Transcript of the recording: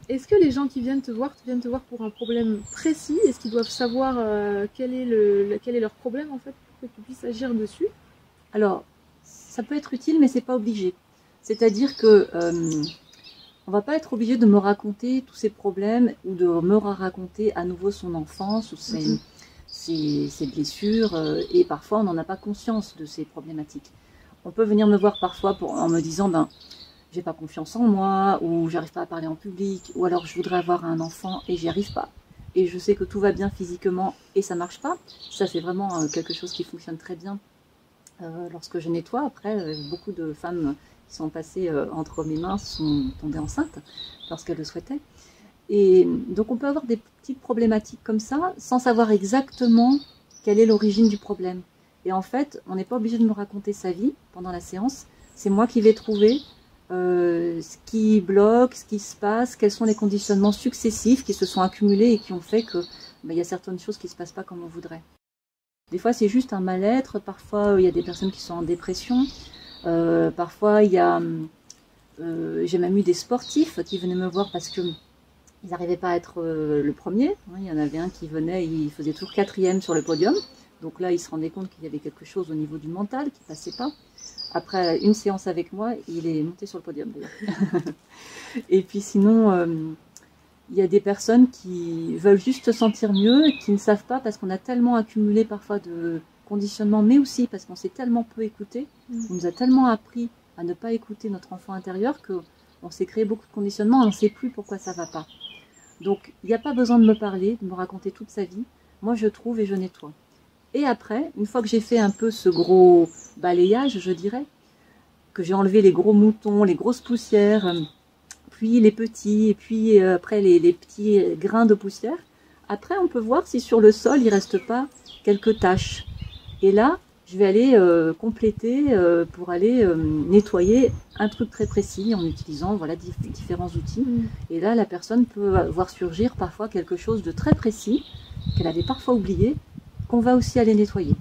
Est-ce que les gens qui viennent te voir pour un problème précis? Est-ce qu'ils doivent savoir quel est leur problème en fait pour que tu puisses agir dessus? Alors, ça peut être utile, mais c'est pas obligé. C'est-à-dire que on va pas être obligé de me raconter tous ses problèmes ou de me raconter à nouveau son enfance ou ses blessures. Et parfois, on n'en a pas conscience de ces problématiques. On peut venir me voir parfois en me disant, j'ai pas confiance en moi, ou j'arrive pas à parler en public, ou alors je voudrais avoir un enfant et j'y arrive pas. Et je sais que tout va bien physiquement et ça marche pas. Ça, c'est vraiment quelque chose qui fonctionne très bien. Lorsque je nettoie, après, beaucoup de femmes qui sont passées entre mes mains sont tombées enceintes lorsqu'elles le souhaitaient. Et donc on peut avoir des petites problématiques comme ça sans savoir exactement quelle est l'origine du problème. Et en fait, on n'est pas obligé de me raconter sa vie pendant la séance. C'est moi qui vais trouver ce qui bloque, ce qui se passe, quels sont les conditionnements successifs qui se sont accumulés et qui ont fait que y a certaines choses qui ne se passent pas comme on voudrait. Des fois, c'est juste un mal-être. Parfois, il y a des personnes qui sont en dépression. Parfois, il y a... j'ai même eu des sportifs qui venaient me voir parce qu'ils n'arrivaient pas à être le premier. Il y en avait un qui venait, il faisait toujours 4e sur le podium. Donc là, il se rendait compte qu'il y avait quelque chose au niveau du mental qui ne passait pas. Après une séance avec moi, il est monté sur le podium d'ailleurs. Et puis sinon... il y a des personnes qui veulent juste se sentir mieux et qui ne savent pas parce qu'on a tellement accumulé parfois de conditionnements, mais aussi parce qu'on s'est tellement peu écouté, on nous a tellement appris à ne pas écouter notre enfant intérieur qu'on s'est créé beaucoup de conditionnements et on ne sait plus pourquoi ça ne va pas. Donc il n'y a pas besoin de me parler, de me raconter toute sa vie. Moi je trouve et je nettoie. Et après, une fois que j'ai fait un peu ce gros balayage, je dirais, que j'ai enlevé les gros moutons, les grosses poussières, puis les petits, et puis après les petits grains de poussière. Après, on peut voir si sur le sol, il ne reste pas quelques taches. Et là, je vais aller compléter pour aller nettoyer un truc très précis en utilisant différents outils. Et là, la personne peut voir surgir parfois quelque chose de très précis qu'elle avait parfois oublié, qu'on va aussi aller nettoyer.